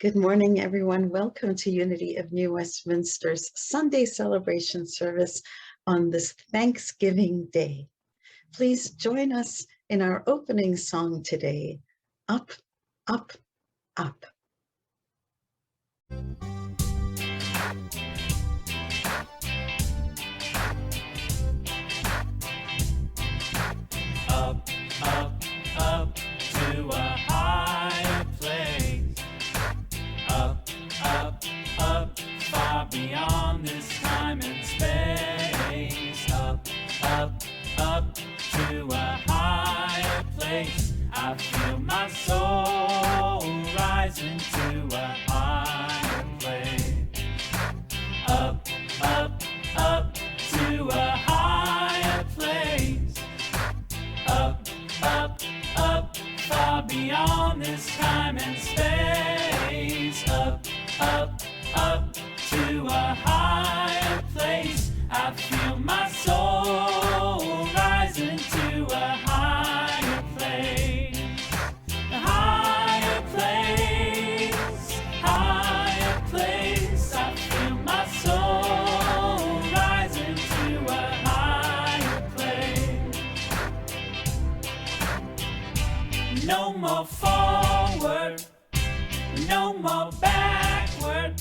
Good morning, everyone. Welcome to Unity of New Westminster's Sunday celebration service on this Thanksgiving Day. Please join us in our opening song today, Up, Up, Up. Up, up, up to a higher place. Up, up, up, far beyond this time and space. Up, up, up to a higher place. I feel my soul rising to a higher place. Up, up, up to a higher place. Up, up, up, far beyond this time and space. Up, up, up to a higher place. I feel my soul rising to a higher place. A higher place, higher place. I feel my soul rising to a higher place. No more forward, no more backward,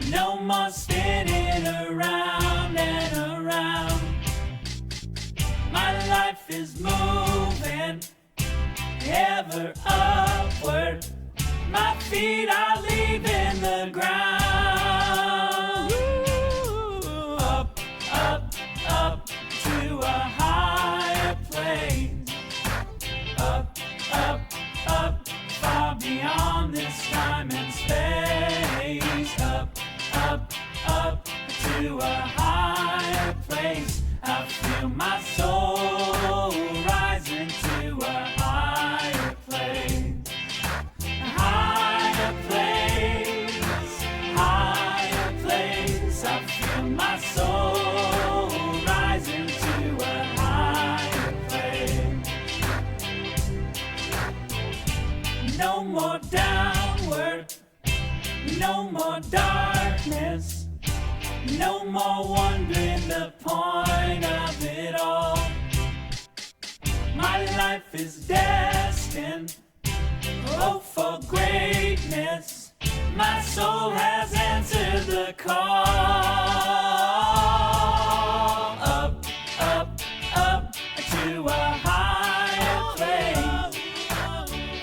no more spinning around and around. My life is moving ever upward. My feet are leaving the ground. Up, up, up to a higher place. Up, up, up, far beyond this time and space. Up, up, up to a higher place. I feel my soul rising to a higher place. A higher place, higher place. I feel my soul rising to a higher place. No more downward, no more darkness, no more wondering the point of it all. My life is destined, oh, for greatness. My soul has answered the call. Up, up, up to a higher place.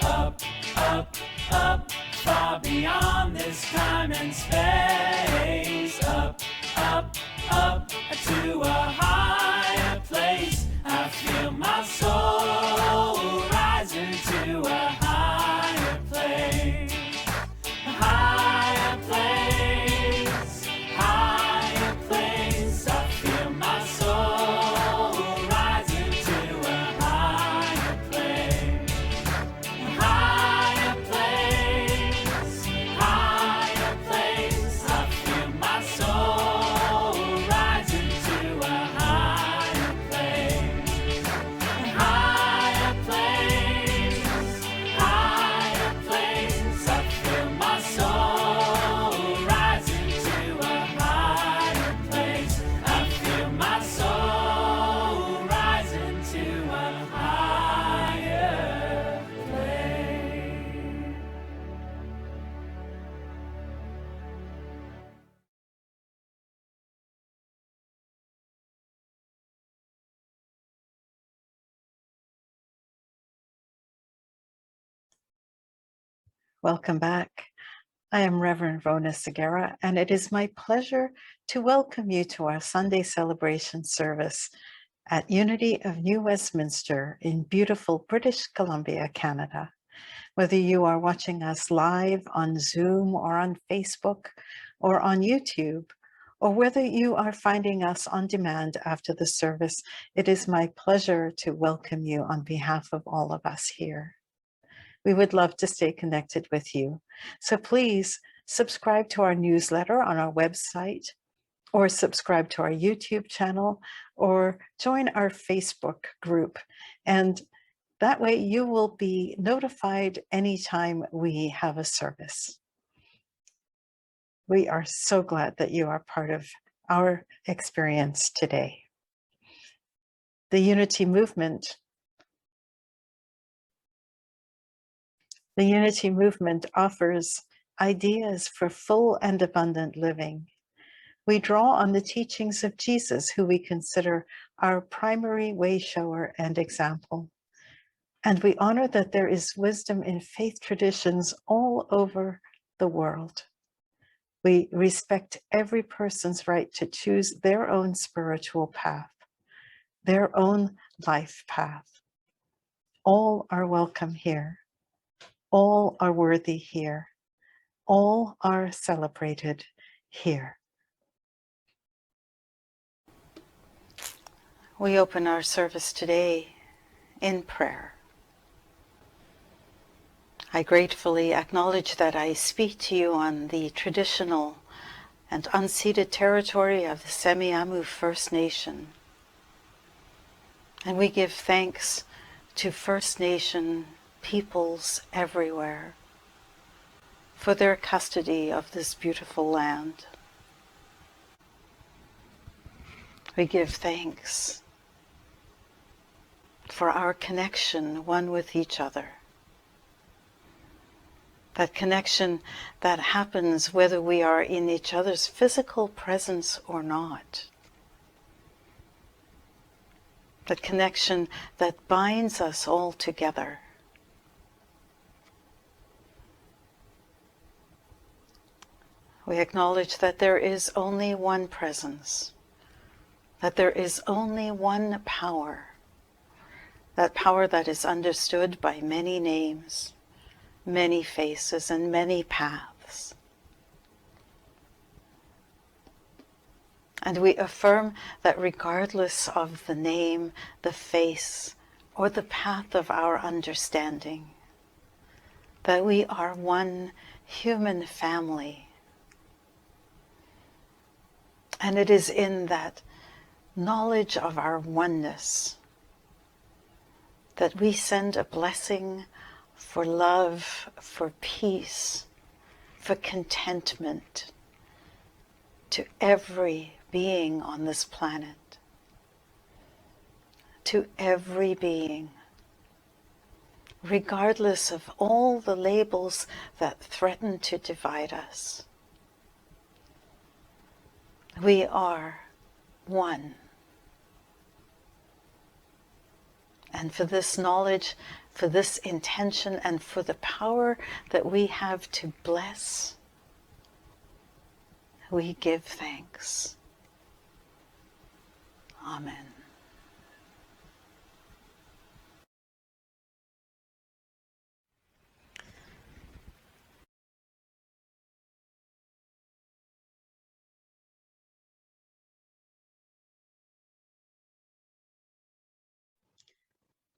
Up, up, up, far beyond this time and space. Up, up, up to a higher place. I feel my soul rising to a higher place. A higher place, higher place. I feel my soul rising to a higher place. Higher place, higher place. I feel my soul rising to a higher place. Higher place, higher place. I feel my soul rising to a higher place. I feel my soul rising to a higher place. Welcome back. I am Reverend Rona Segura, and it is my pleasure to welcome you to our Sunday celebration service at Unity of New Westminster in beautiful British Columbia, Canada. Whether you are watching us live on Zoom or on Facebook or on YouTube, or whether you are finding us on demand after the service, it is my pleasure to welcome you on behalf of all of us here. We would love to stay connected with you. So please subscribe to our newsletter on our website, or subscribe to our YouTube channel, or join our Facebook group. And that way you will be notified anytime we have a service. We are so glad that you are part of our experience today. The Unity Movement. The Unity Movement offers ideas for full and abundant living. We draw on the teachings of Jesus, who we consider our primary way shower and example. And we honor that there is wisdom in faith traditions all over the world. We respect every person's right to choose their own spiritual path, their own life path. All are welcome here. All are worthy here. All are celebrated here. We open our service today in prayer. I gratefully acknowledge that I speak to you on the traditional and unceded territory of the Semiahmoo First Nation. And we give thanks to First Nation peoples everywhere for their custody of this beautiful land. We give thanks for our connection one with each other. That connection that happens whether we are in each other's physical presence or not. That connection that binds us all together. We acknowledge that there is only one presence, that there is only one power, that power that is understood by many names, many faces, and many paths. And we affirm that regardless of the name, the face, or the path of our understanding, that we are one human family. And it is in that knowledge of our oneness that we send a blessing for love, for peace, for contentment to every being on this planet, to every being, regardless of all the labels that threaten to divide us. We are one. And for this knowledge, for this intention, and for the power that we have to bless, we give thanks. Amen.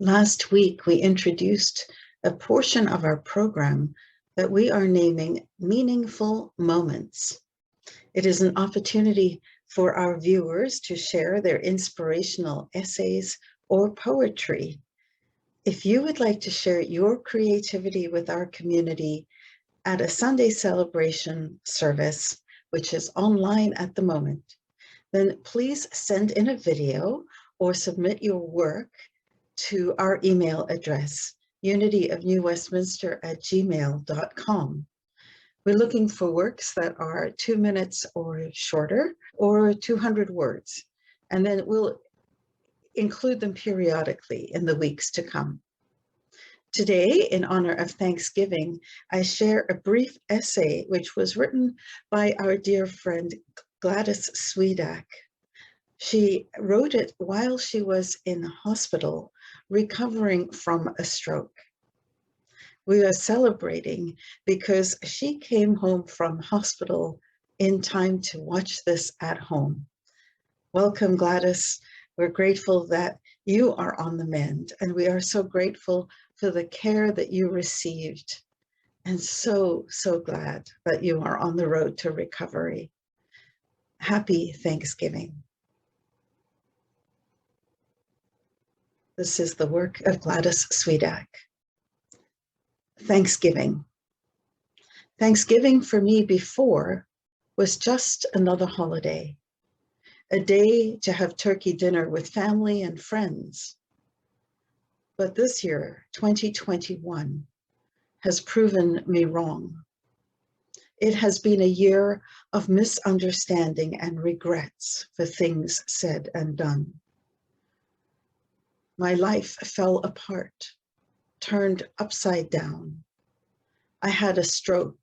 Last week, we introduced a portion of our program that we are naming Meaningful Moments. It is an opportunity for our viewers to share their inspirational essays or poetry. If you would like to share your creativity with our community at a Sunday celebration service, which is online at the moment, then please send in a video or submit your work to our email address, unityofnewwestminster@gmail.com. We're looking for works that are 2 minutes or shorter, or 200 words, and then we'll include them periodically in the weeks to come. Today, in honor of Thanksgiving, I share a brief essay which was written by our dear friend Gladys Swedak. She wrote it while she was in hospital recovering from a stroke. We are celebrating because she came home from hospital in time to watch this at home. Welcome, Gladys. We're grateful that you are on the mend, and we are so grateful for the care that you received, and so glad that you are on the road to recovery. Happy Thanksgiving. This is the work of Gladys Swedak. Thanksgiving. Thanksgiving for me before was just another holiday, a day to have turkey dinner with family and friends. But this year, 2021, has proven me wrong. It has been a year of misunderstanding and regrets for things said and done. My life fell apart, turned upside down. I had a stroke,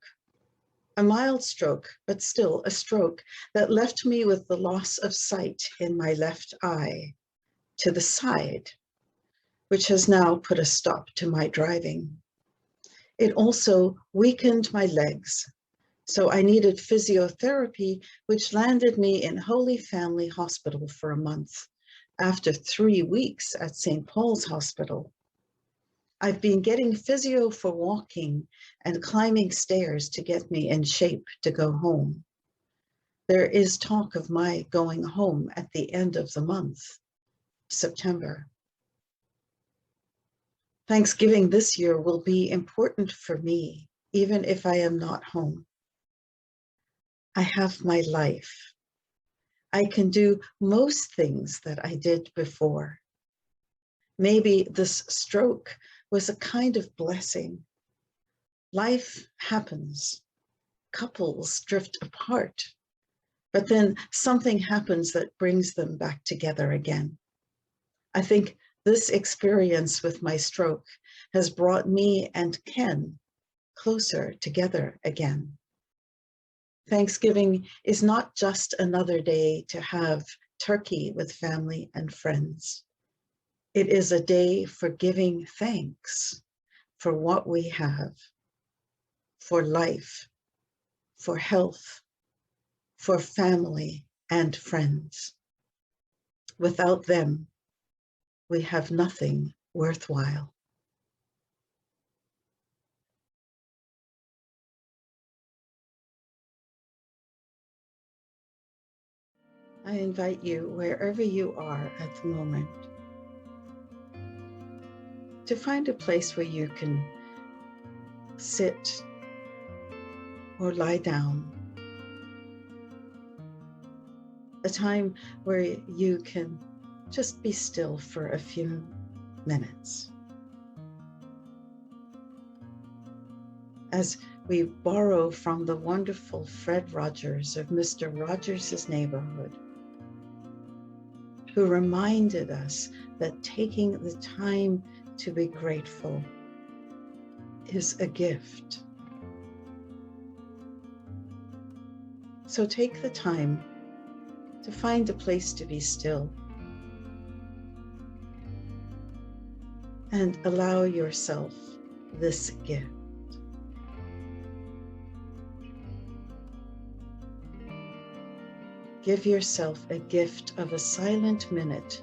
a mild stroke, but still a stroke that left me with the loss of sight in my left eye to the side, which has now put a stop to my driving. It also weakened my legs, so I needed physiotherapy, which landed me in Holy Family Hospital for a month after 3 weeks at St. Paul's Hospital. I've been getting physio for walking and climbing stairs to get me in shape to go home. There is talk of my going home at the end of the month, September. Thanksgiving this year will be important for me, even if I am not home. I have my life. I can do most things that I did before. Maybe this stroke was a kind of blessing. Life happens. Couples drift apart, but then something happens that brings them back together again. I think this experience with my stroke has brought me and Ken closer together again. Thanksgiving is not just another day to have turkey with family and friends. It is a day for giving thanks for what we have, for life, for health, for family and friends. Without them, we have nothing worthwhile. I invite you, wherever you are at the moment, to find a place where you can sit or lie down. A time where you can just be still for a few minutes. As we borrow from the wonderful Fred Rogers of Mr. Rogers' Neighborhood, who reminded us that taking the time to be grateful is a gift. So take the time to find a place to be still and allow yourself this gift. Give yourself a gift of a silent minute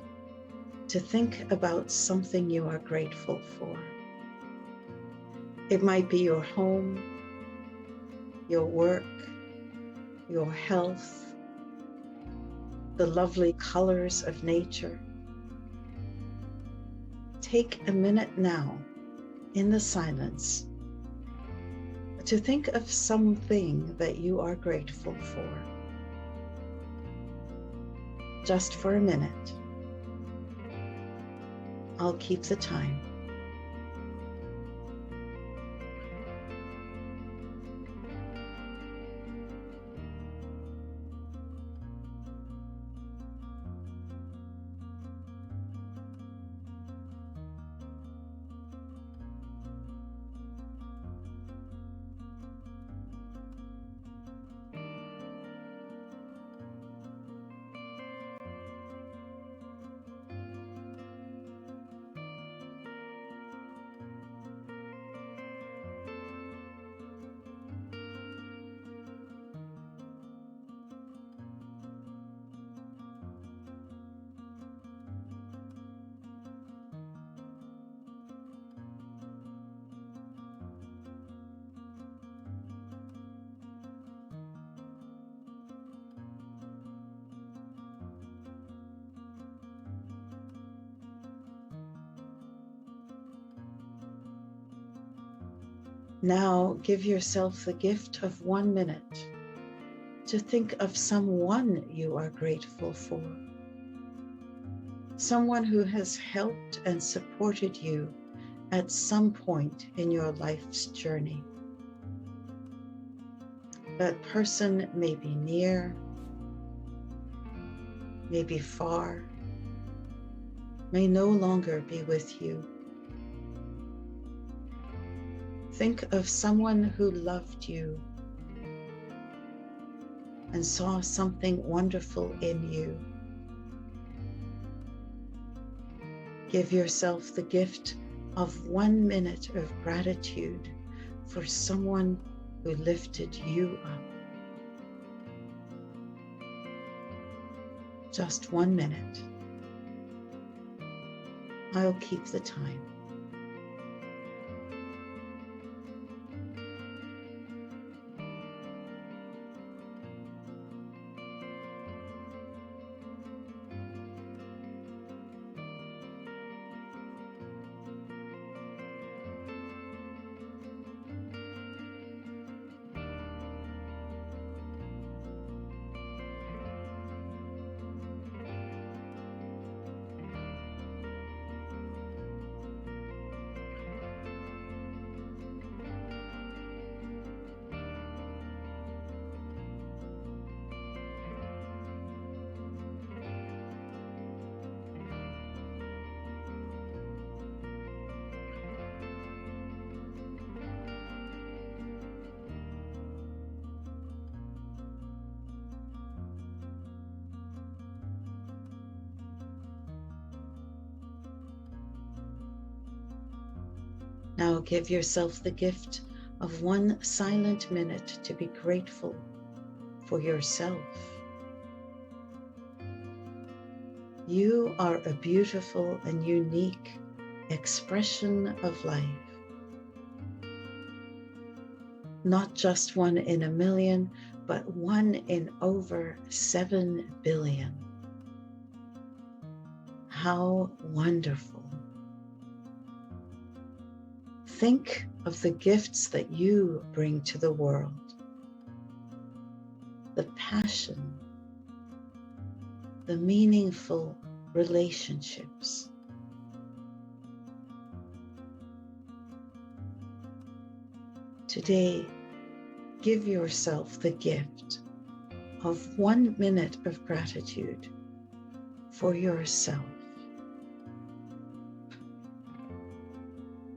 to think about something you are grateful for. It might be your home, your work, your health, the lovely colors of nature. Take a minute now in the silence to think of something that you are grateful for. Just for a minute. I'll keep the time. Now give yourself the gift of 1 minute to think of someone you are grateful for, someone who has helped and supported you at some point in your life's journey. That person may be near, may be far, may no longer be with you. Think of someone who loved you and saw something wonderful in you. Give yourself the gift of 1 minute of gratitude for someone who lifted you up. Just 1 minute. I'll keep the time. Now give yourself the gift of 1 silent minute to be grateful for yourself. You are a beautiful and unique expression of life. Not just 1 in a million, but 1 in over 7 billion. How wonderful. Think of the gifts that you bring to the world. The passion, the meaningful relationships. Today, give yourself the gift of 1 minute of gratitude for yourself.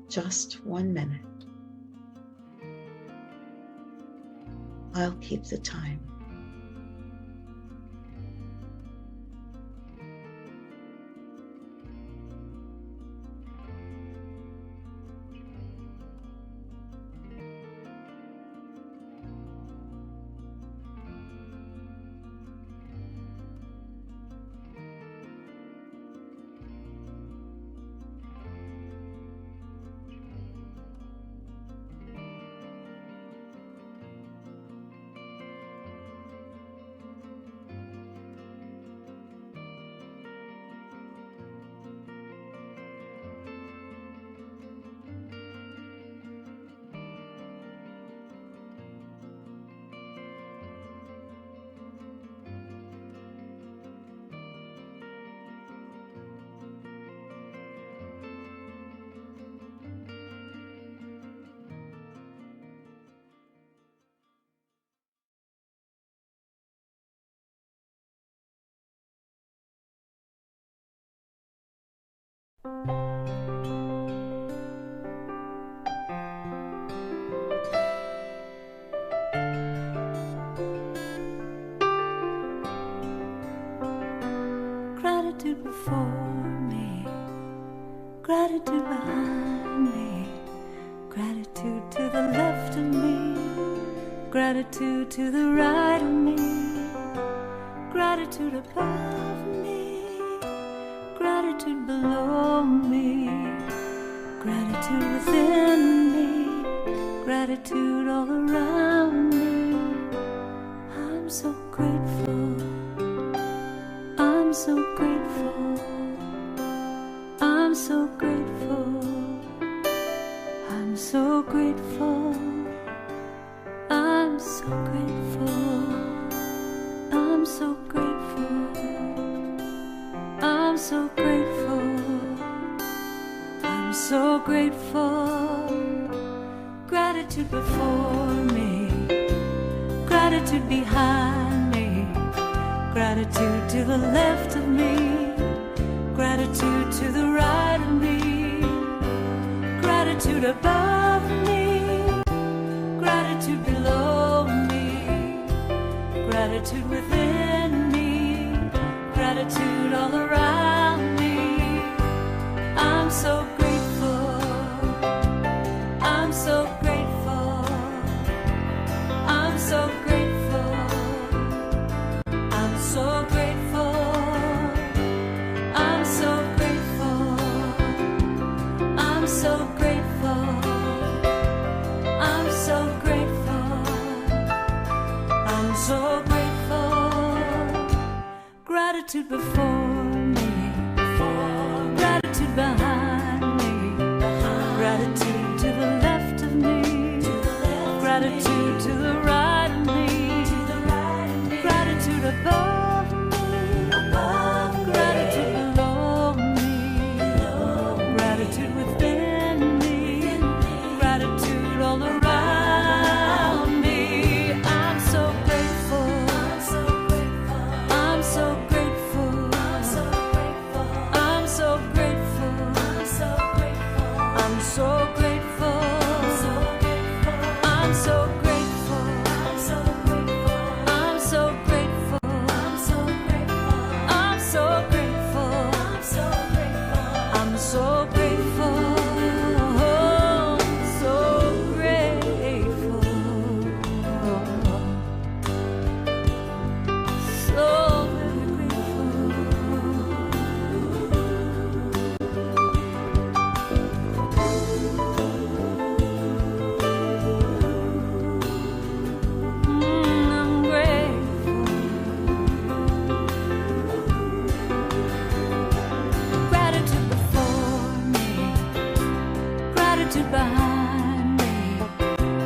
Just 1 minute. I'll keep the time. Gratitude before me, gratitude behind me, gratitude to the left of me, gratitude to the right of me, gratitude above me, gratitude below me, gratitude within me, gratitude all around me. I'm so grateful, I'm so grateful, I'm so grateful, I'm so grateful, I'm so grateful. so grateful. I'm so grateful. I'm so grateful. Gratitude before me, gratitude behind me, gratitude to the left of me, gratitude to the right of me, gratitude above me, gratitude below me, gratitude within me, gratitude all around me. I'm so grateful. I'm so grateful. I'm so grateful. I'm so grateful. I'm so grateful. I'm so grateful. I'm so grateful. I'm so grateful. Gratitude before me, gratitude behind me, gratitude to the left of me, gratitude to the right of me, gratitude above me, gratitude below me, gratitude within me, gratitude all around me. I'm so grateful. I'm so grateful. I'm so grateful. I'm so grateful. I'm so grateful. I'm so grateful. I'm so grateful. I'm so grateful. I'm so grateful. So grateful. So very I'm grateful. Gratitude before me, gratitude behind me,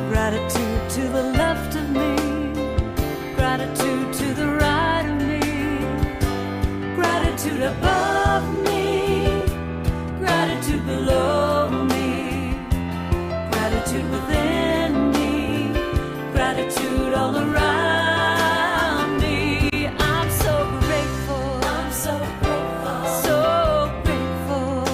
gratitude to the left of me, gratitude to the right of me, gratitude above me, gratitude below me, gratitude within me, gratitude all around me. I'm so grateful. I'm so grateful. So grateful.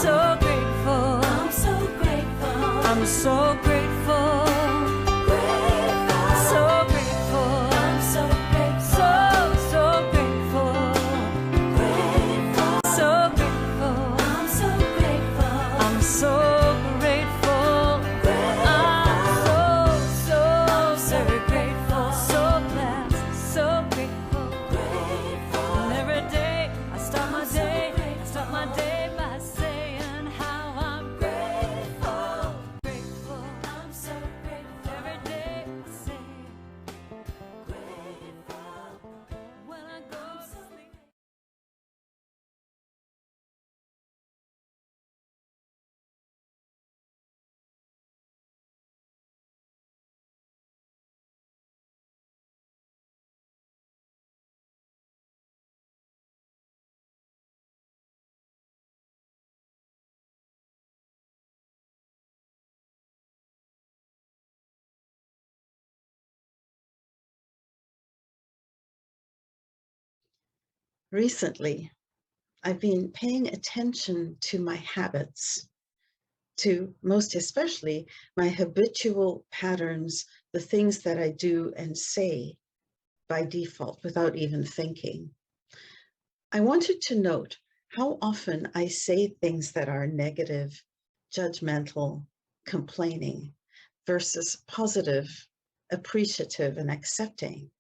So grateful. I'm so grateful. I'm so grateful. So grateful. I'm so grateful. So grateful. So grateful. I'm so grateful. I'm so grateful. I'm so very grateful. So blessed. So grateful. And every day I start my day by saying how I'm grateful. Grateful. I'm so grateful. Every day I say grateful. When I go to sleep. Recently, I've been paying attention to my habits, to most especially my habitual patterns, the things that I do and say by default without even thinking. I wanted to note how often I say things that are negative, judgmental, complaining, versus positive, appreciative, and accepting.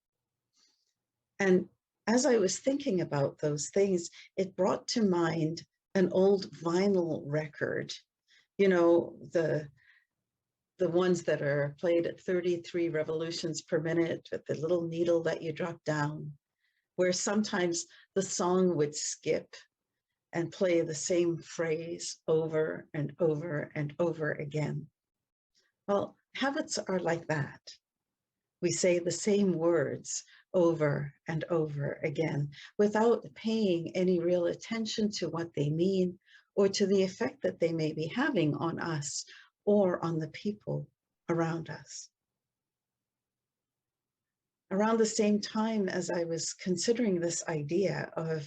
And as I was thinking about those things, it brought to mind an old vinyl record, the ones that are played at 33 revolutions per minute with the little needle that you drop down, where sometimes the song would skip and play the same phrase over and over and over again. Well, habits are like that. We say the same words over and over again without paying any real attention to what they mean or to the effect that they may be having on us or on the people around us. Around the same time as I was considering this idea of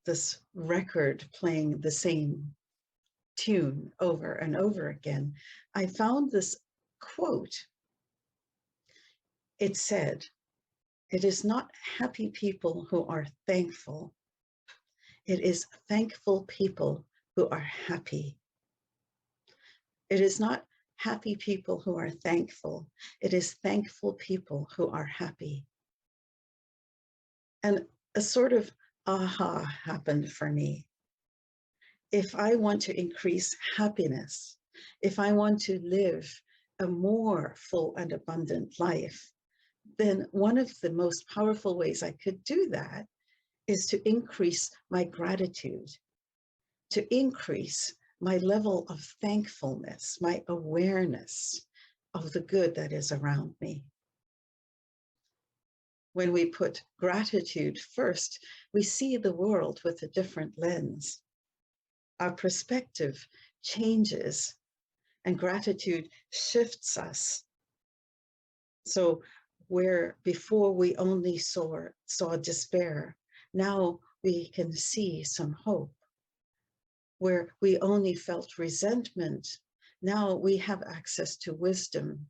this record playing the same tune over and over again, I found this quote. It said, "It is not happy people who are thankful. It is thankful people who are happy. It is not happy people who are thankful. It is thankful people who are happy." And a sort of aha happened for me. If I want to increase happiness, if I want to live a more full and abundant life, then one of the most powerful ways I could do that is to increase my gratitude, to increase my level of thankfulness, my awareness of the good that is around me. When we put gratitude first, we see the world with a different lens. Our perspective changes and gratitude shifts us. So where before we only saw despair, now we can see some hope. Where we only felt resentment, now we have access to wisdom.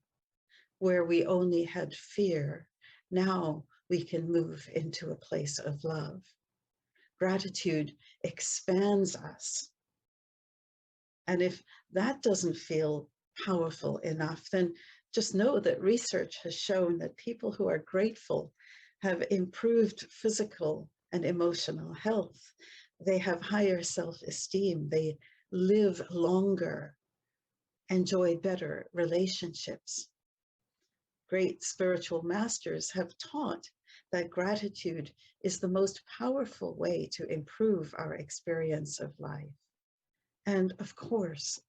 Where we only had fear, now we can move into a place of love. Gratitude expands us. And if that doesn't feel powerful enough, then just know that research has shown that people who are grateful have improved physical and emotional health. They have higher self-esteem. They live longer, enjoy better relationships. Great spiritual masters have taught that gratitude is the most powerful way to improve our experience of life. And of course,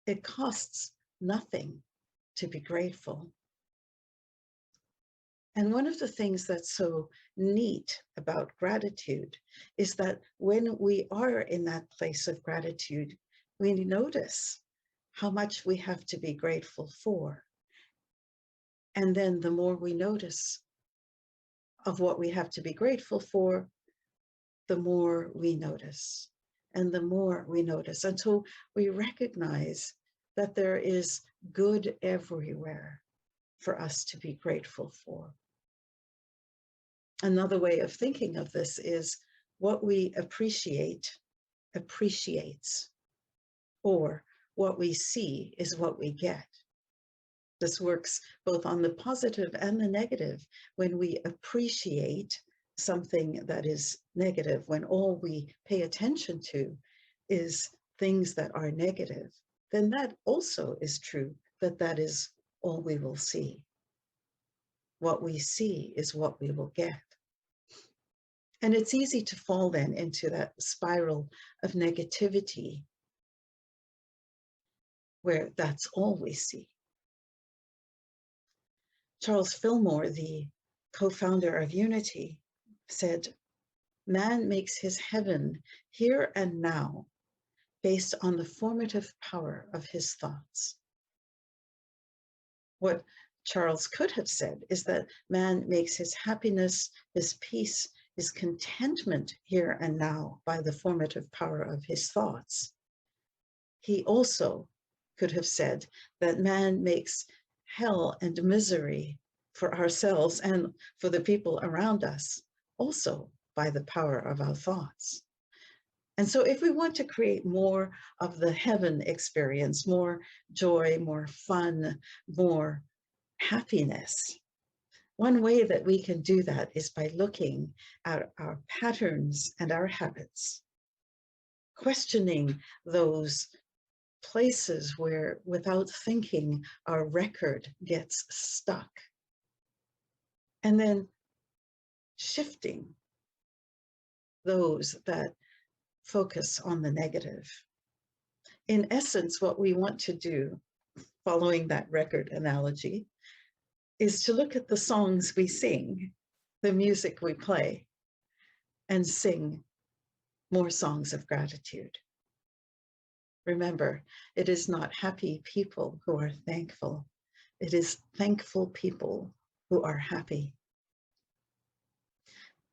it costs nothing to be grateful. And one of the things that's so neat about gratitude is that when we are in that place of gratitude, we notice how much we have to be grateful for. And then the more we notice of what we have to be grateful for, the more we notice. And the more we notice until we recognize that there is good everywhere for us to be grateful for. Another way of thinking of this is what we appreciate appreciates, or what we see is what we get. This works both on the positive and the negative. When we appreciate something that is negative, when all we pay attention to is things that are negative, then that also is true, that that is all we will see. What we see is what we will get. And it's easy to fall then into that spiral of negativity where that's all we see. Charles Fillmore, the co-founder of Unity, said, "Man makes his heaven here and now based on the formative power of his thoughts." What Charles could have said is that man makes his happiness, his peace, his contentment here and now by the formative power of his thoughts. He also could have said that man makes hell and misery for ourselves and for the people around us also by the power of our thoughts. And so if we want to create more of the heaven experience, more joy, more fun, more happiness, one way that we can do that is by looking at our patterns and our habits, questioning those places where, without thinking, our record gets stuck, and then shifting those that focus on the negative. In essence, what we want to do, following that record analogy, is to look at the songs we sing, the music we play, and sing more songs of gratitude. Remember, it is not happy people who are thankful. It is thankful people who are happy.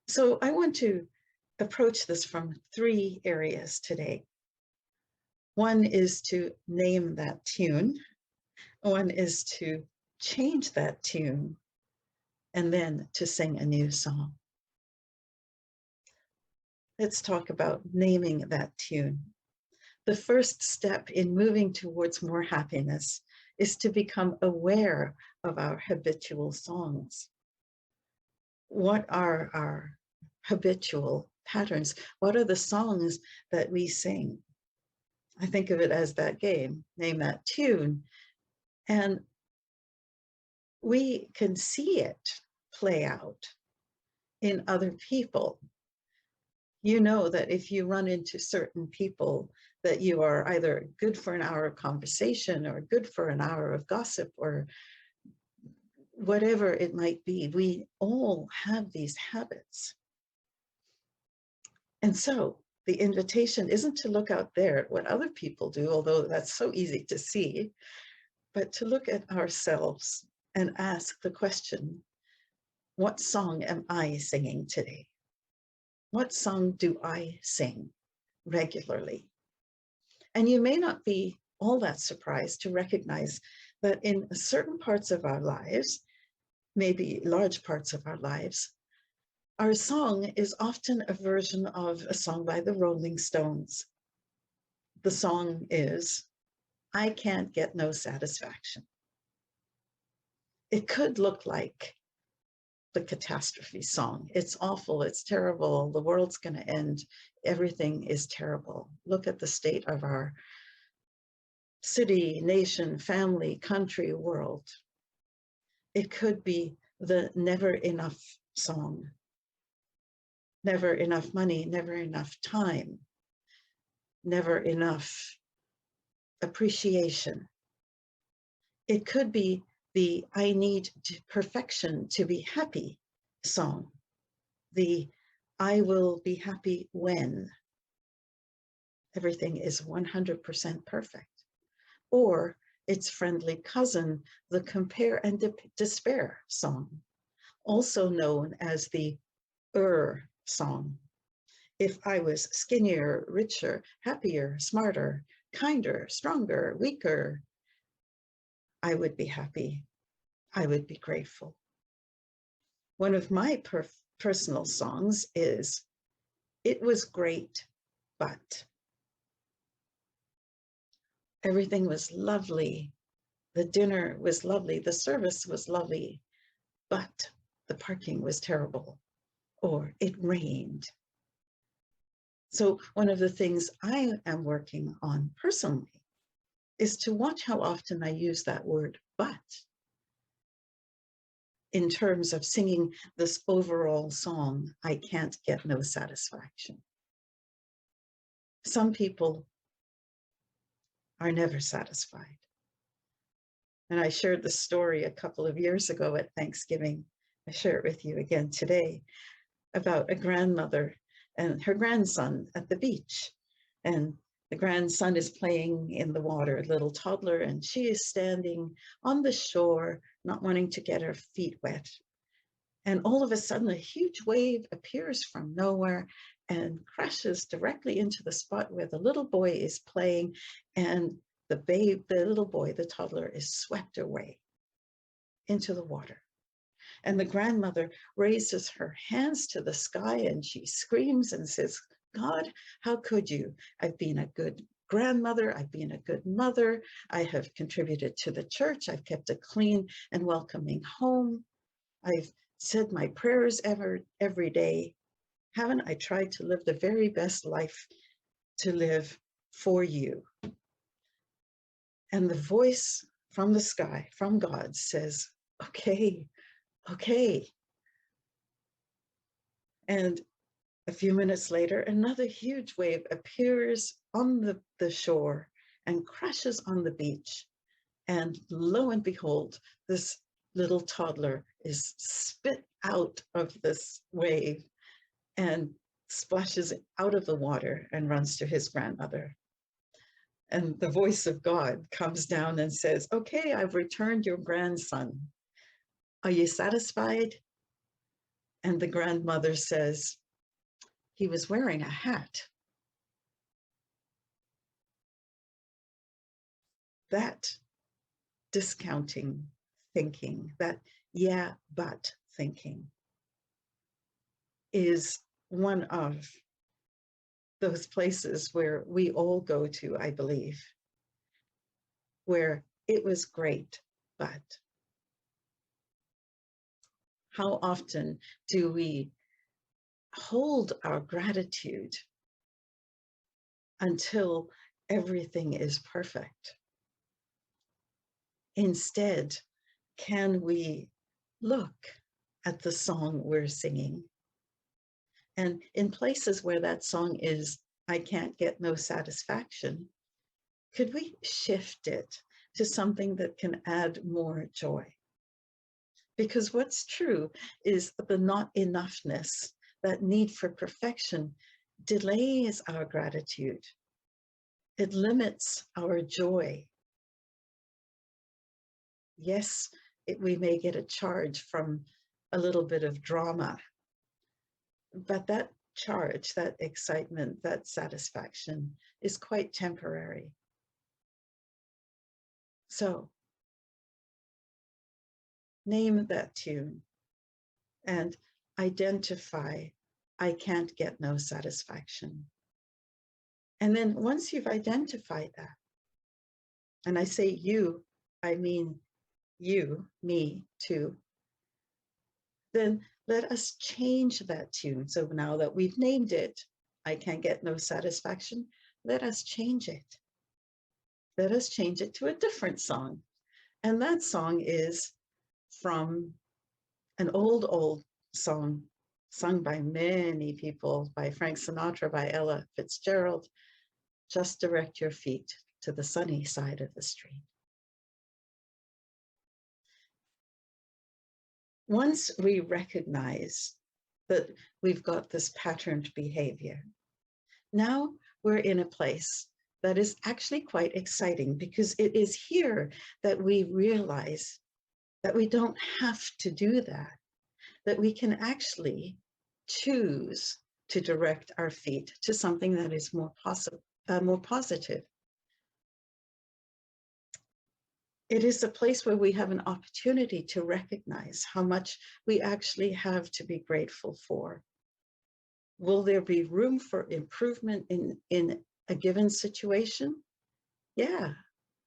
So I want to approach this from 3 areas today. One is to name that tune. One is to change that tune, and then to sing a new song. Let's talk about naming that tune. The first step in moving towards more happiness is to become aware of our habitual songs. What are our habitual patterns? What are the songs that we sing? I think of it as that game, name that tune. And we can see it play out in other people. You know that if you run into certain people, that you are either good for an hour of conversation or good for an hour of gossip or whatever it might be. We all have these habits. And so the invitation isn't to look out there at what other people do, although that's so easy to see, but to look at ourselves and ask the question, what song am I singing today? What song do I sing regularly? And you may not be all that surprised to recognize that in certain parts of our lives, maybe large parts of our lives, our song is often a version of a song by the Rolling Stones. The song is, I Can't Get No Satisfaction. It could look like the catastrophe song. It's awful, it's terrible, the world's going to end, everything is terrible. Look at the state of our city, nation, family, country, world. It could be the never enough song. Never enough money, never enough time, never enough appreciation. It could be the I need perfection to be happy song, the I will be happy when everything is 100% perfect. Or its friendly cousin, the compare and despair song, also known as the song. If I was skinnier, richer, happier, smarter, kinder, stronger, weaker, I would be happy. I would be grateful. One of my personal songs is, It Was Great, But. Everything was lovely. The dinner was lovely. The service was lovely, but the parking was terrible, or it rained. So one of the things I am working on personally is to watch how often I use that word, but, in terms of singing this overall song, I can't get no satisfaction. Some people are never satisfied. And I shared the story a couple of years ago at Thanksgiving. I share it with you again today about a grandmother and her grandson at the beach. And the grandson is playing in the water, a little toddler, and she is standing on the shore, not wanting to get her feet wet. And all of a sudden, a huge wave appears from nowhere and crashes directly into the spot where the little boy is playing, and the little boy, the toddler, is swept away into the water. And the grandmother raises her hands to the sky and she screams and says, God, how could you? I've been a good grandmother. I've been a good mother. I have contributed to the church. I've kept a clean and welcoming home. I've said my prayers every day. Haven't I tried to live the very best life to live for you? And the voice from the sky, from God, says, okay, okay. And a few minutes later, another huge wave appears on the shore and crashes on the beach. And lo and behold, this little toddler is spit out of this wave and splashes out of the water and runs to his grandmother. And the voice of God comes down and says, okay, I've returned your grandson. Are you satisfied? And the grandmother says, he was wearing a hat. That discounting thinking, that yeah, but thinking, is one of those places where we all go to, I believe, where it was great, but. How often do we hold our gratitude until everything is perfect? Instead, can we look at the song we're singing? And in places where that song is, I can't get no satisfaction, could we shift it to something that can add more joy? Because what's true is the not enoughness, that need for perfection, delays our gratitude. It limits our joy. Yes, we may get a charge from a little bit of drama, but that charge, that excitement, that satisfaction is quite temporary. So, name that tune and identify, I can't get no satisfaction. And then once you've identified that, and I say you, I mean you, me too, then let us change that tune. So now that we've named it, I can't get no satisfaction, let us change it. Let us change it to a different song. And that song is from an old song sung by many people, by Frank Sinatra, by Ella Fitzgerald, Just Direct Your Feet to the Sunny Side of the Street. Once we recognize that we've got this patterned behavior, now we're in a place that is actually quite exciting, because it is here that we realize that we don't have to do that, that we can actually choose to direct our feet to something that is more positive. It is a place where we have an opportunity to recognize how much we actually have to be grateful for. Will there be room for improvement in a given situation? Yeah,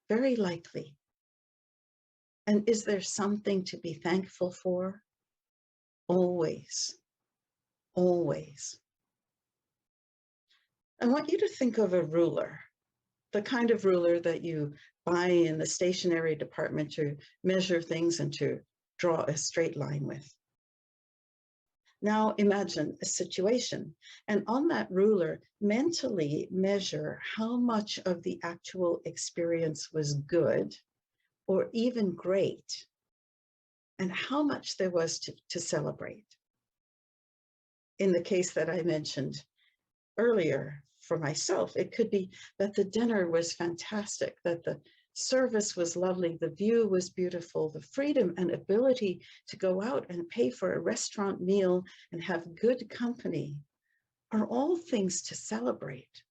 very likely. And is there something to be thankful for? Always, always. I want you to think of a ruler, the kind of ruler that you buy in the stationery department to measure things and to draw a straight line with. Now imagine a situation, and on that ruler, mentally measure how much of the actual experience was good or even great, and how much there was to celebrate. In the case that I mentioned earlier, for myself, it could be that the dinner was fantastic, that the service was lovely, the view was beautiful, the freedom and ability to go out and pay for a restaurant meal and have good company are all things to celebrate.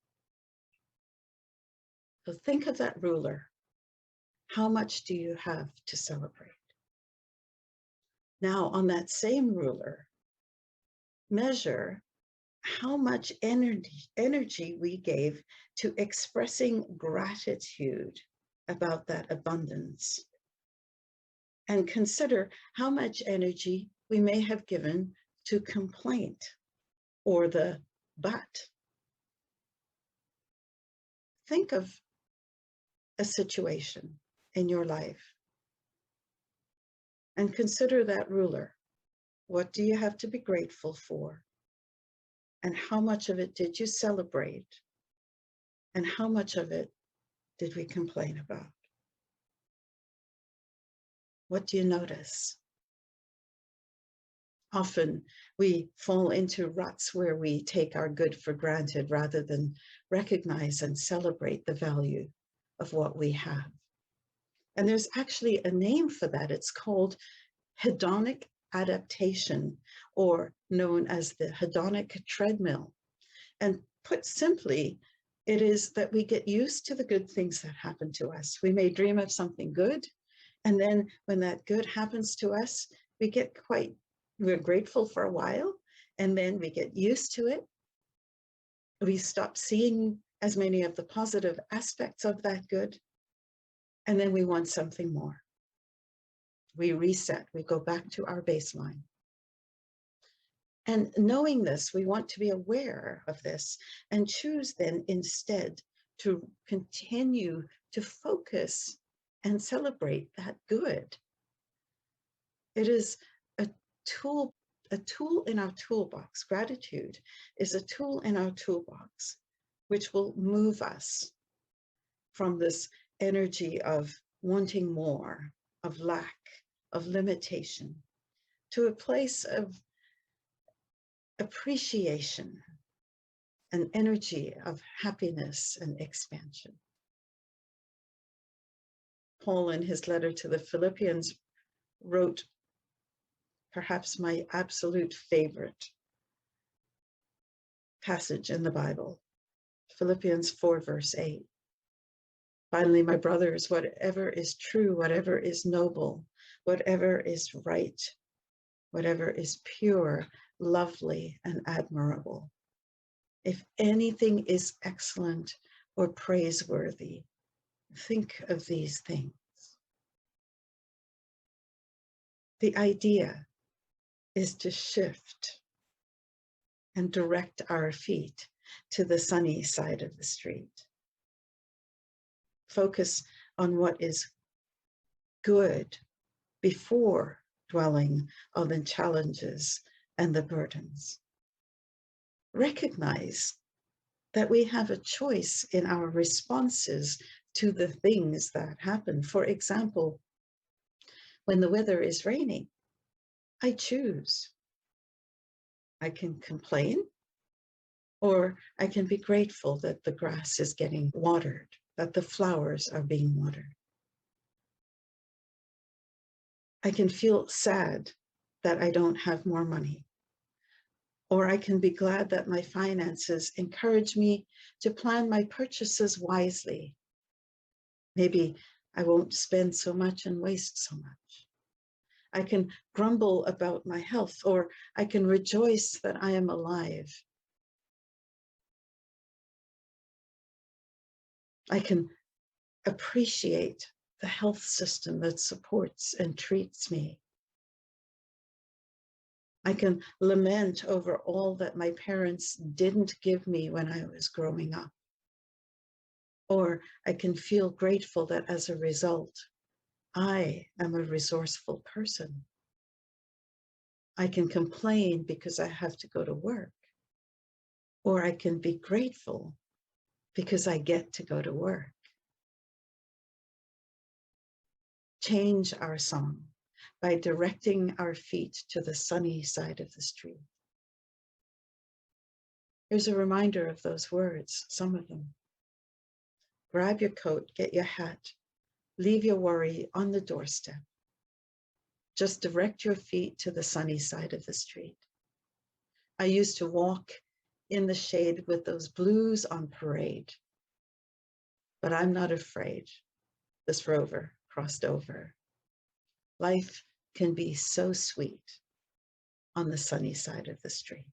So think of that ruler. How much do you have to celebrate? Now, on that same ruler, measure how much energy we gave to expressing gratitude about that abundance. And consider how much energy we may have given to complaint or the but. Think of a situation in your life and consider that ruler. What do you have to be grateful for? And how much of it did you celebrate? And how much of it did we complain about? What do you notice? Often we fall into ruts where we take our good for granted rather than recognize and celebrate the value of what we have. And there's actually a name for that. It's called hedonic adaptation, or known as the hedonic treadmill. And put simply, it is that we get used to the good things that happen to us. We may dream of something good, and then when that good happens to us, we're grateful for a while, and then we get used to it. We stop seeing as many of the positive aspects of that good, and then we want something more. We reset, we go back to our baseline. And knowing this, we want to be aware of this and choose then instead to continue to focus and celebrate that good. It is a tool in our toolbox. Gratitude is a tool in our toolbox, which will move us from this energy of wanting more, of lack, of limitation, to a place of appreciation, an energy of happiness and expansion. Paul, in his letter to the Philippians, wrote perhaps my absolute favorite passage in the Bible, Philippians 4, verse 8. Finally, my brothers, whatever is true, whatever is noble, whatever is right, whatever is pure, lovely, and admirable, if anything is excellent or praiseworthy, think of these things. The idea is to shift and direct our feet to the sunny side of the street. Focus on what is good before dwelling on the challenges and the burdens. Recognize that we have a choice in our responses to the things that happen. For example, when the weather is raining, I choose. I can complain, or I can be grateful that the grass is getting watered, that the flowers are being watered. I can feel sad that I don't have more money, or I can be glad that my finances encourage me to plan my purchases wisely. Maybe I won't spend so much and waste so much. I can grumble about my health, or I can rejoice that I am alive. I can appreciate the health system that supports and treats me. I can lament over all that my parents didn't give me when I was growing up. Or I can feel grateful that as a result, I am a resourceful person. I can complain because I have to go to work. Or I can be grateful because I get to go to work. Change our song by directing our feet to the sunny side of the street. Here's a reminder of those words, some of them. Grab your coat, get your hat, leave your worry on the doorstep. Just direct your feet to the sunny side of the street. I used to walk in the shade with those blues on parade, but I'm not afraid. This rover crossed over. Life can be so sweet on the sunny side of the street.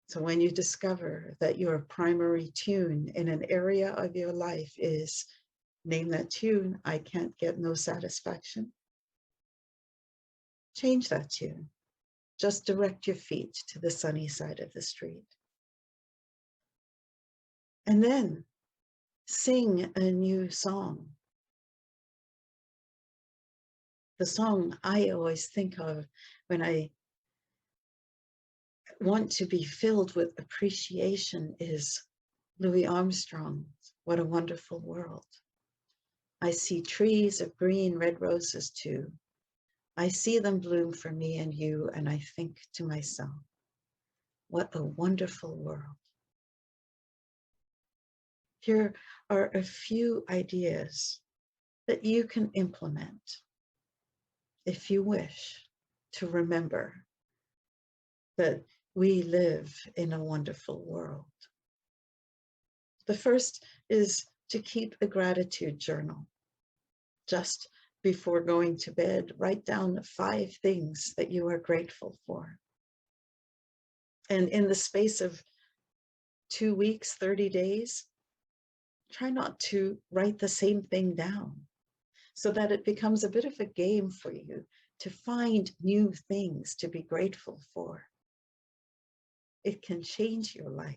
So when you discover that your primary tune in an area of your life is, name that tune, I can't get no satisfaction, change that tune. Just direct your feet to the sunny side of the street. And then sing a new song. The song I always think of when I want to be filled with appreciation is Louis Armstrong's What a Wonderful World. I see trees of green red roses too. I see them bloom for me and you, and I think to myself, what a wonderful world. Here are a few ideas that you can implement if you wish to remember that we live in a wonderful world. The first is to keep a gratitude journal. Just before going to bed, write down 5 things that you are grateful for. And in the space of 2 weeks, 30 days, try not to write the same thing down so that it becomes a bit of a game for you to find new things to be grateful for. It can change your life.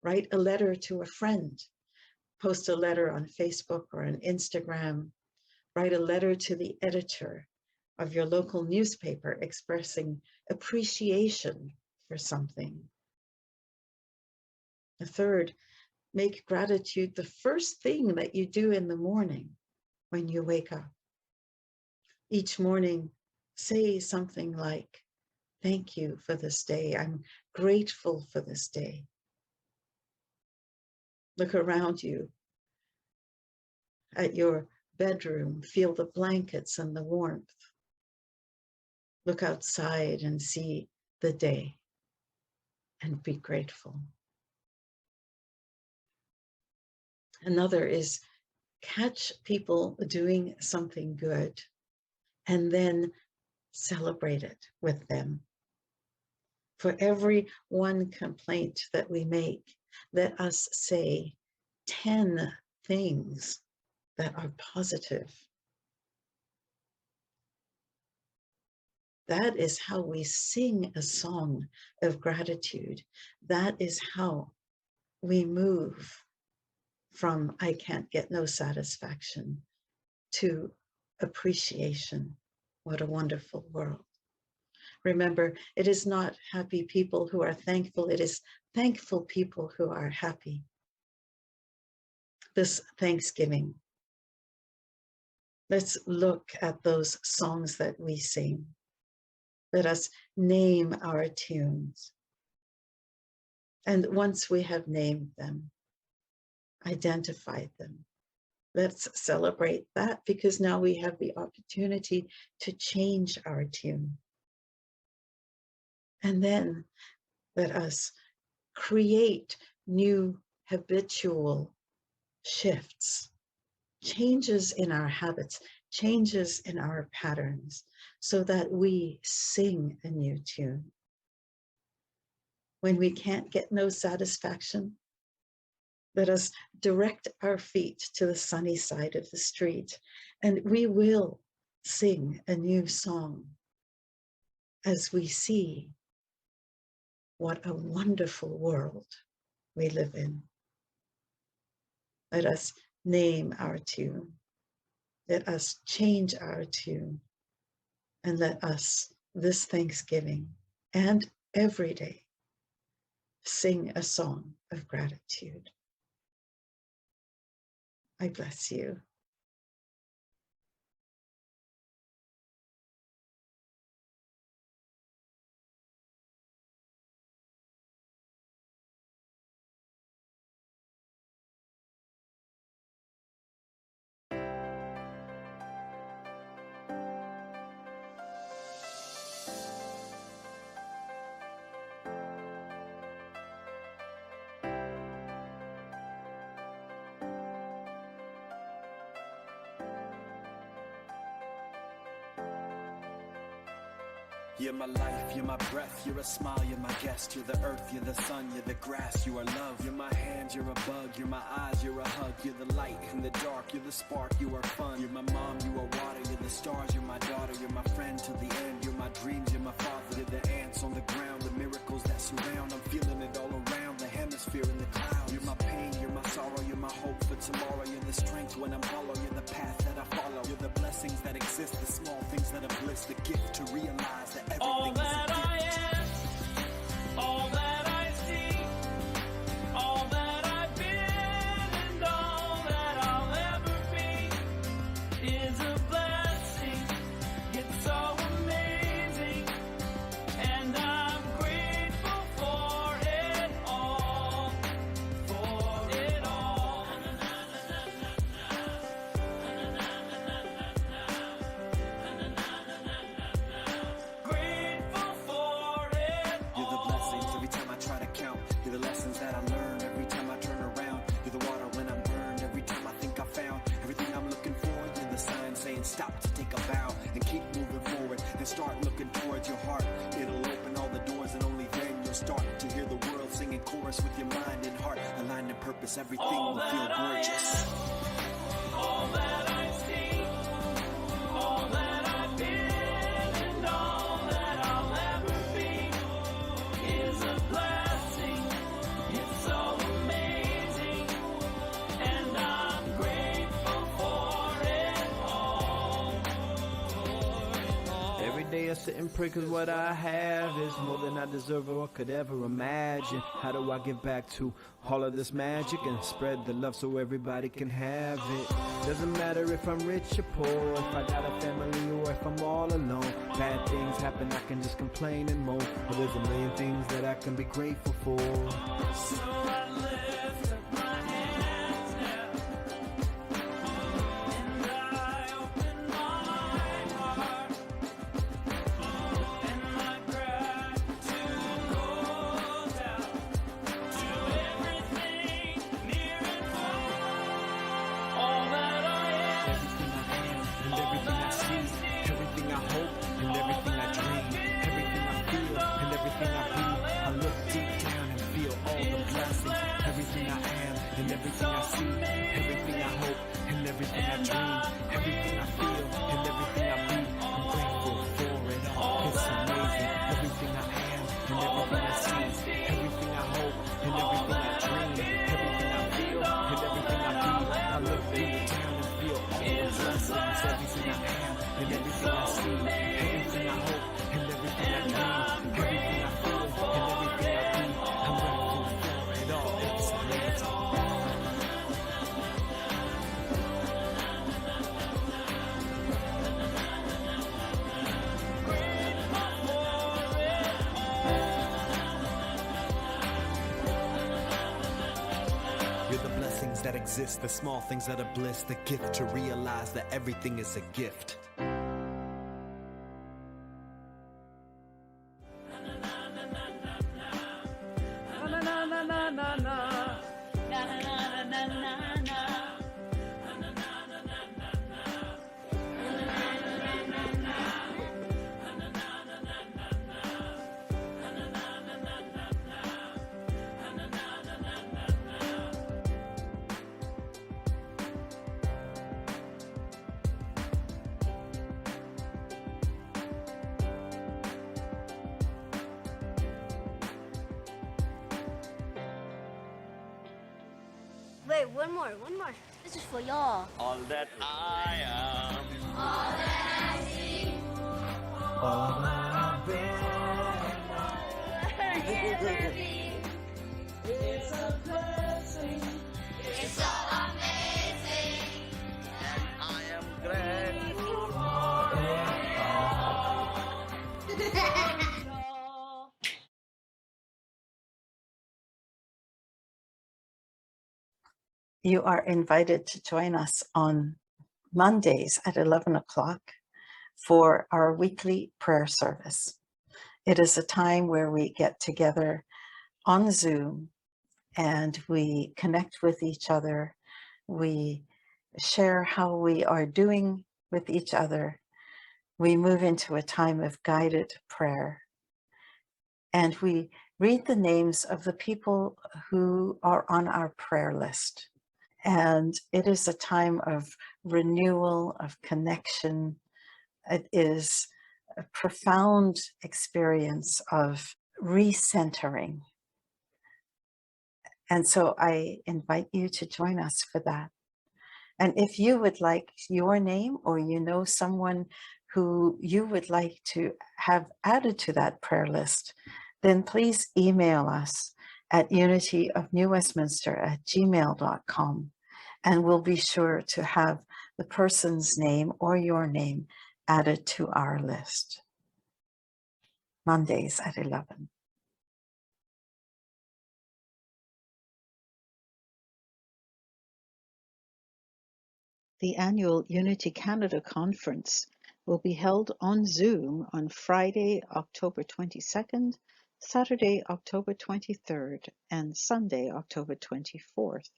Write a letter to a friend. Post a letter on Facebook or on Instagram. Write a letter to the editor of your local newspaper expressing appreciation for something. The third, make gratitude the first thing that you do in the morning when you wake up. Each morning, say something like, thank you for this day. I'm grateful for this day. Look around you at your bedroom, feel the blankets and the warmth. Look outside and see the day and be grateful. Another is catch people doing something good and then celebrate it with them. For every one complaint that we make, let us say 10 things that are positive. That is how we sing a song of gratitude. That is how we move from I can't get no satisfaction to appreciation. What a wonderful world. Remember, it is not happy people who are thankful, it is thankful people who are happy. This Thanksgiving, let's look at those songs that we sing. Let us name our tunes. And once we have named them, identified them, let's celebrate that, because now we have the opportunity to change our tune. And then let us create new habitual shifts, changes in our habits, changes in our patterns, so that we sing a new tune. When we can't get no satisfaction, let us direct our feet to the sunny side of the street, and we will sing a new song as we see what a wonderful world we live in. Let us name our tune. Let us change our tune. And let us, this Thanksgiving and every day, sing a song of gratitude. I bless you. You're my life, you're my breath, you're a smile, you're my guest. You're the earth, you're the sun, you're the grass, you are love. You're my hand, you're a bug, you're my eyes, you're a hug. You're the light in the dark, you're the spark, you are fun. You're my mom, you are water, you're the stars, you're my daughter. You're my friend till the end, you're my dreams, you're my father. You're the ants on the ground, the miracles that surround. I'm feeling it all around, the hemisphere in the clouds. You're my pain, you're my sorrow, you're my hope for tomorrow. You're the strength when I'm hollow, you're the path that I follow. You're the blessings that exist, the small things that are bliss. The gift to realize that everything all that I am, all that I see, all that I've been, and all that I'll ever towards your heart. It'll open all the doors and only then you'll start to hear the world singing chorus with your mind and heart. Aligned in purpose, everything All will feel that I gorgeous. all that I see, all that I've been, and all that I'll ever be is a blessing. It's so amazing, and I'm grateful for it all. Every day I sit and pray cause what I have is more than I deserve or could ever imagine. How do I give back to all of this magic and spread the love so everybody can have it? Doesn't matter if I'm rich or poor, if I got a family or if I'm all alone. Bad things happen, I can just complain and moan. But there's a million things that I can be grateful for. So I lift up my hands now, and I open my heart, and my gratitude goes out to everything near and far. All that I am, Everything I am and everything I see, everything I hope and everything I dream, everything I feel and everything I be. I look deep down and feel all the blessings. Everything I am and everything I see, everything I hope and everything I dream, everything I feel and everything I be. I'm grateful for it all. It's amazing. Everything I am and everything I see, everything I hope and everything I dream, everything I feel and everything I be. I look deep down and feel all the blessings. Everything I am and everything I see, everything I hope and everything I dream, everything I feel and everything I be. I'm grateful for it all. It's amazing. You're the blessings that exist, the small things that are bliss, the gift to realize that everything is a gift. Wait, one more. This is for y'all. all that I am. It's a blessing. It's so amazing. I am grateful for it all. You are invited to join us on Mondays at 11 o'clock for our weekly prayer service. It is a time where we get together on Zoom and we connect with each other. We share how we are doing with each other. We move into a time of guided prayer. And we read the names of the people who are on our prayer list. And it is a time of renewal, of connection. It is a profound experience of recentering. And so I invite you to join us for that. And if you would like your name, or you know someone who you would like to have added to that prayer list, then please email us at unityofnewwestminster@gmail.com, and we'll be sure to have the person's name or your name added to our list. Mondays at 11. The annual Unity Canada Conference will be held on Zoom on Friday, October 22nd, Saturday, October 23rd, and Sunday, October 24th.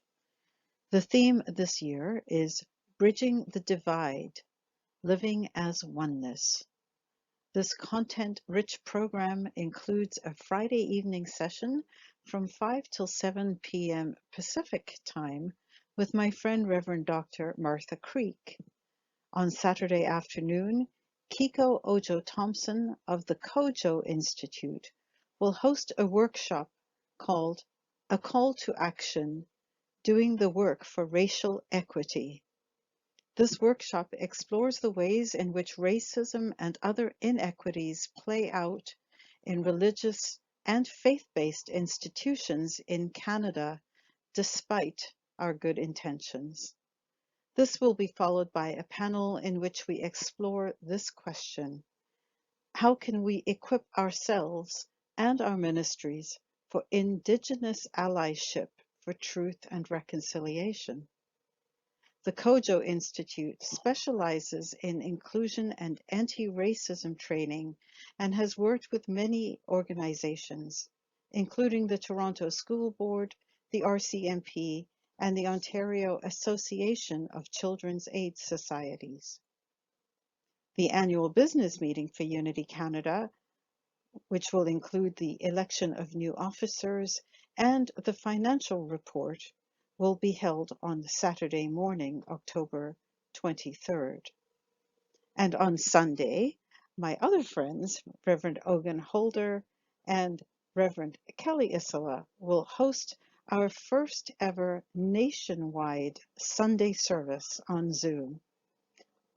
The theme this year is Bridging the Divide, Living as Oneness. This content-rich program includes a Friday evening session from 5 till 7 p.m. Pacific time with my friend Reverend Dr. Martha Creek. On Saturday afternoon, Kiko Ojo Thompson of the Kojo Institute will host a workshop called A Call to Action, Doing the Work for Racial Equity. This workshop explores the ways in which racism and other inequities play out in religious and faith-based institutions in Canada, despite our good intentions. This will be followed by a panel in which we explore this question: how can we equip ourselves and our ministries for Indigenous allyship for truth and reconciliation? The Kojo Institute specializes in inclusion and anti-racism training and has worked with many organizations, including the Toronto School Board, the RCMP, and the Ontario Association of Children's Aid Societies. The annual business meeting for Unity Canada, which will include the election of new officers and the financial report, will be held on Saturday morning, October 23rd. And on Sunday, my other friends, Reverend Ogun Holder and Reverend Kelly Isola, will host our first ever nationwide Sunday service on Zoom.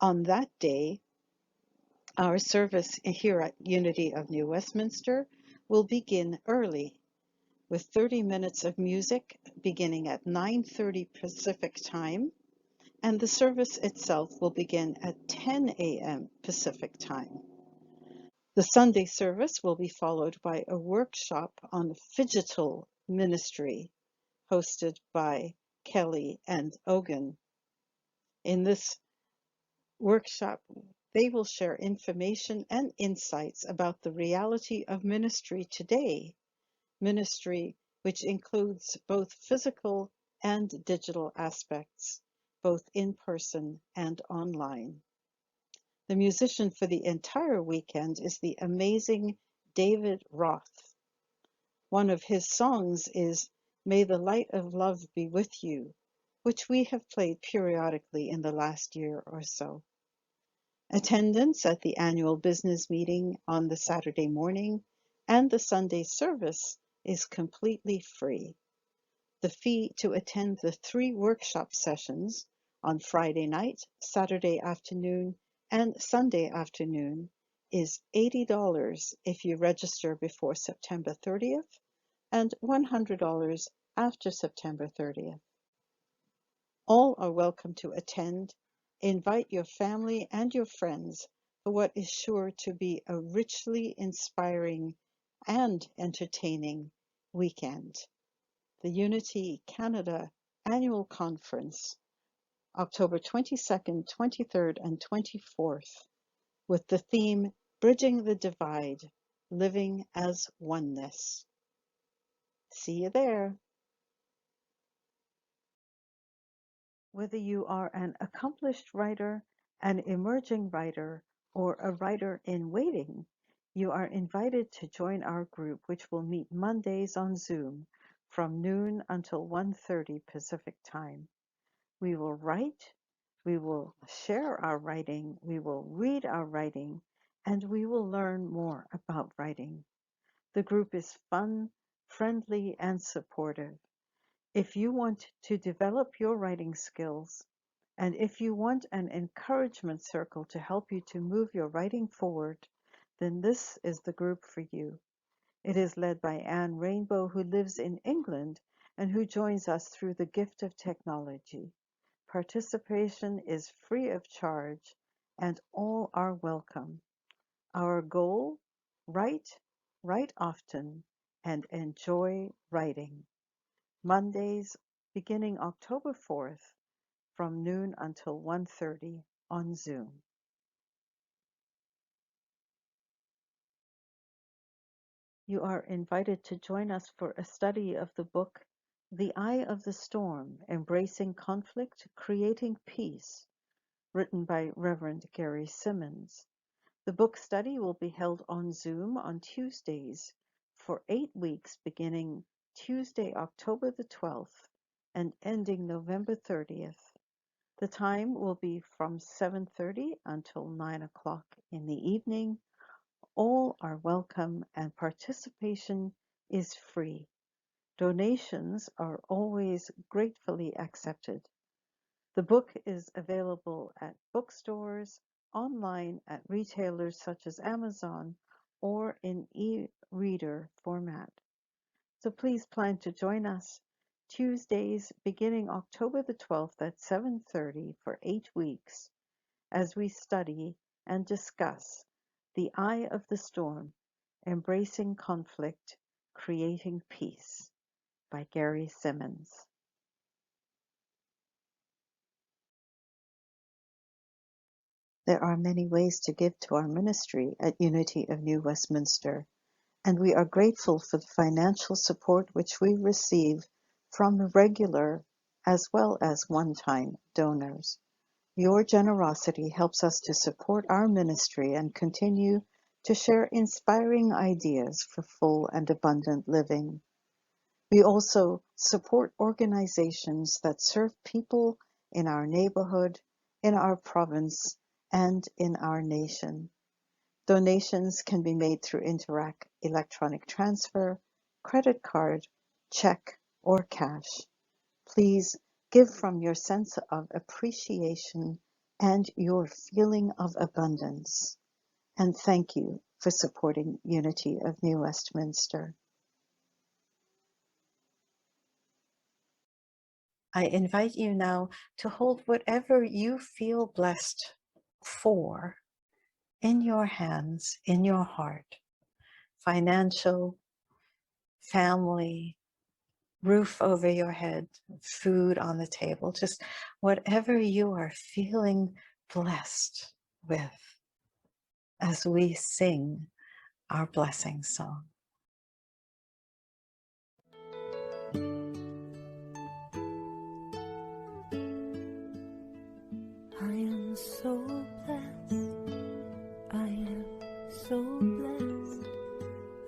On that day, our service here at Unity of New Westminster will begin early with 30 minutes of music beginning at 9:30 Pacific time, and the service itself will begin at 10 a.m. Pacific time. The Sunday service will be followed by a workshop on digital ministry hosted by Kelly and Ogun. In this workshop, they will share information and insights about the reality of ministry today, ministry which includes both physical and digital aspects, both in person and online. The musician for the entire weekend is the amazing David Roth. One of his songs is May the Light of Love Be With You, which we have played periodically in the last year or so. Attendance at the annual business meeting on the Saturday morning and the Sunday service is completely free. The fee to attend the 3 workshop sessions on Friday night, Saturday afternoon, and Sunday afternoon is $80 if you register before September 30th and $100 after September 30th. All are welcome to attend. Invite your family and your friends for what is sure to be a richly inspiring and entertaining weekend. The Unity Canada Annual Conference, October 22nd, 23rd, and 24th, with the theme Bridging the Divide, Living as Oneness. See you there. Whether you are an accomplished writer, an emerging writer, or a writer in waiting, you are invited to join our group, which will meet Mondays on Zoom from noon until 1:30 Pacific time. We will write, we will share our writing, we will read our writing, and we will learn more about writing. The group is fun, friendly, and supportive. If you want to develop your writing skills, and if you want an encouragement circle to help you to move your writing forward, then this is the group for you. It is led by Anne Rainbow, who lives in England and who joins us through the gift of technology. Participation is free of charge and all are welcome. Our goal: write, write often, and enjoy writing. Mondays beginning October 4th from noon until 1:30 on Zoom. You are invited to join us for a study of the book The Eye of the Storm: Embracing Conflict, Creating Peace, written by Reverend Gary Simmons. The book study will be held on Zoom on Tuesdays for 8 weeks beginning Tuesday, October the 12th and ending November 30th. The time will be from 7:30 until 9 o'clock in the evening. All are welcome and participation is free. Donations are always gratefully accepted. The book is available at bookstores, online at retailers such as Amazon, or in e-reader format. So please plan to join us Tuesdays beginning October the 12th at 7:30 for 8 weeks as we study and discuss The Eye of the Storm, Embracing Conflict, Creating Peace by Gary Simmons. There are many ways to give to our ministry at Unity of New Westminster, and we are grateful for the financial support which we receive from regular as well as one-time donors. Your generosity helps us to support our ministry and continue to share inspiring ideas for full and abundant living. We also support organizations that serve people in our neighborhood, in our province, and in our nation. Donations can be made through Interac electronic transfer, credit card, check, or cash. Please give from your sense of appreciation and your feeling of abundance. And thank you for supporting Unity of New Westminster. I invite you now to hold whatever you feel blessed for in your hands, in your heart. Financial, family, roof over your head, food on the table, just whatever you are feeling blessed with as we sing our blessing song. I am so blessed. I am so blessed.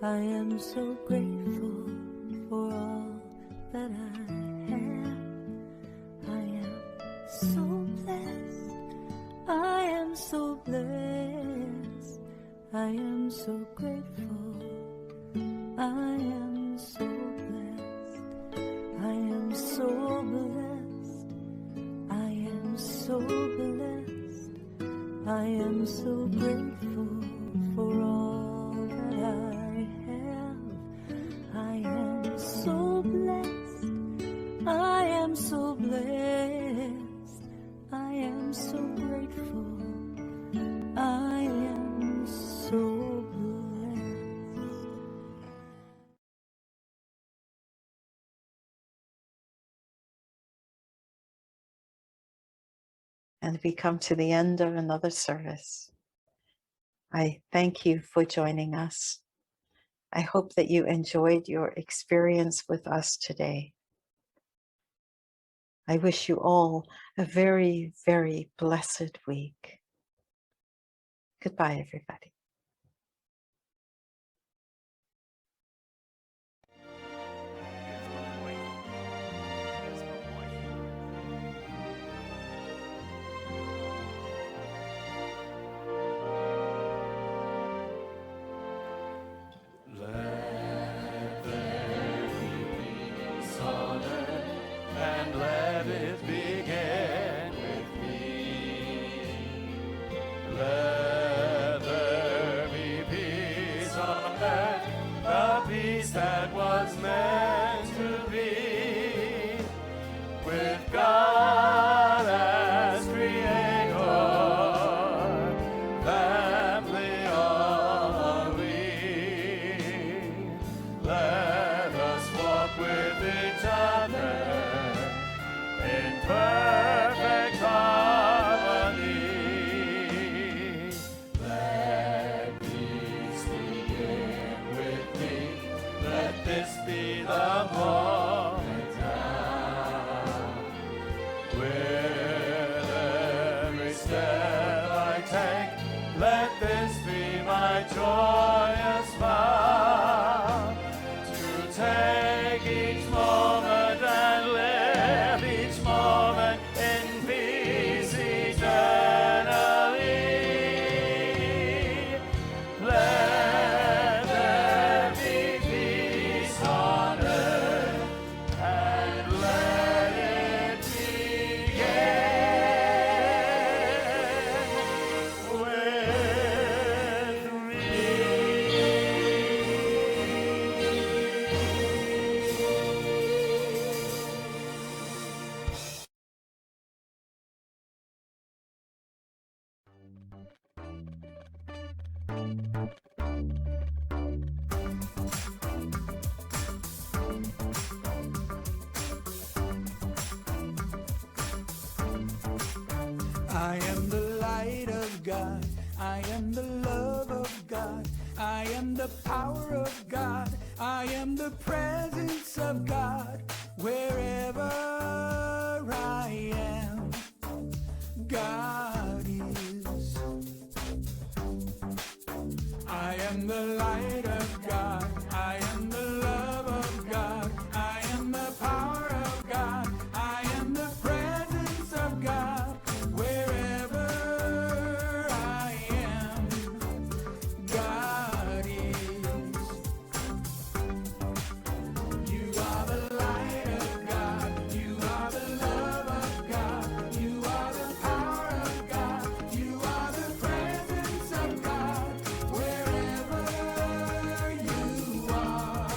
I am so grateful for all that I have. I am so blessed. I am so blessed. I am so grateful. I am so blessed. I am so blessed. I am so blessed. I am so grateful for all that I have. I am so blessed. I am so blessed. I am so grateful. I am so blessed. And we come to the end of another service. I thank you for joining us. I hope that you enjoyed your experience with us today. I wish you all a very, very blessed week. Goodbye, everybody. And let it begin with me. Let there be peace on earth, the peace that was meant to be, with God as creator, family all are we. Let us walk with each other in perfect harmony. Let peace begin with me. Let this be the moment now. With every step I take, let this be I am the light of God. I am the love of God. I am the power of God. I am the presence of God. Wherever I am, God is. I am the light of God. I am the love of God. I am the power of God. I am the presence of God. Wherever I am, God is. You are the light of God. You are the love of God. You are the power of God. You are the presence of God. Wherever you are,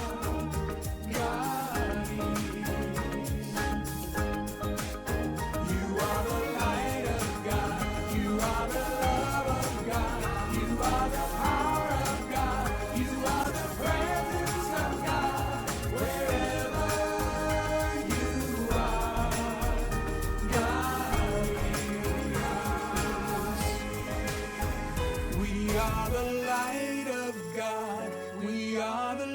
God is. You are the light of God. You are the love of God. You are the power of God. You are the presence of God. Wherever you are, God is. We are the light of God. We are the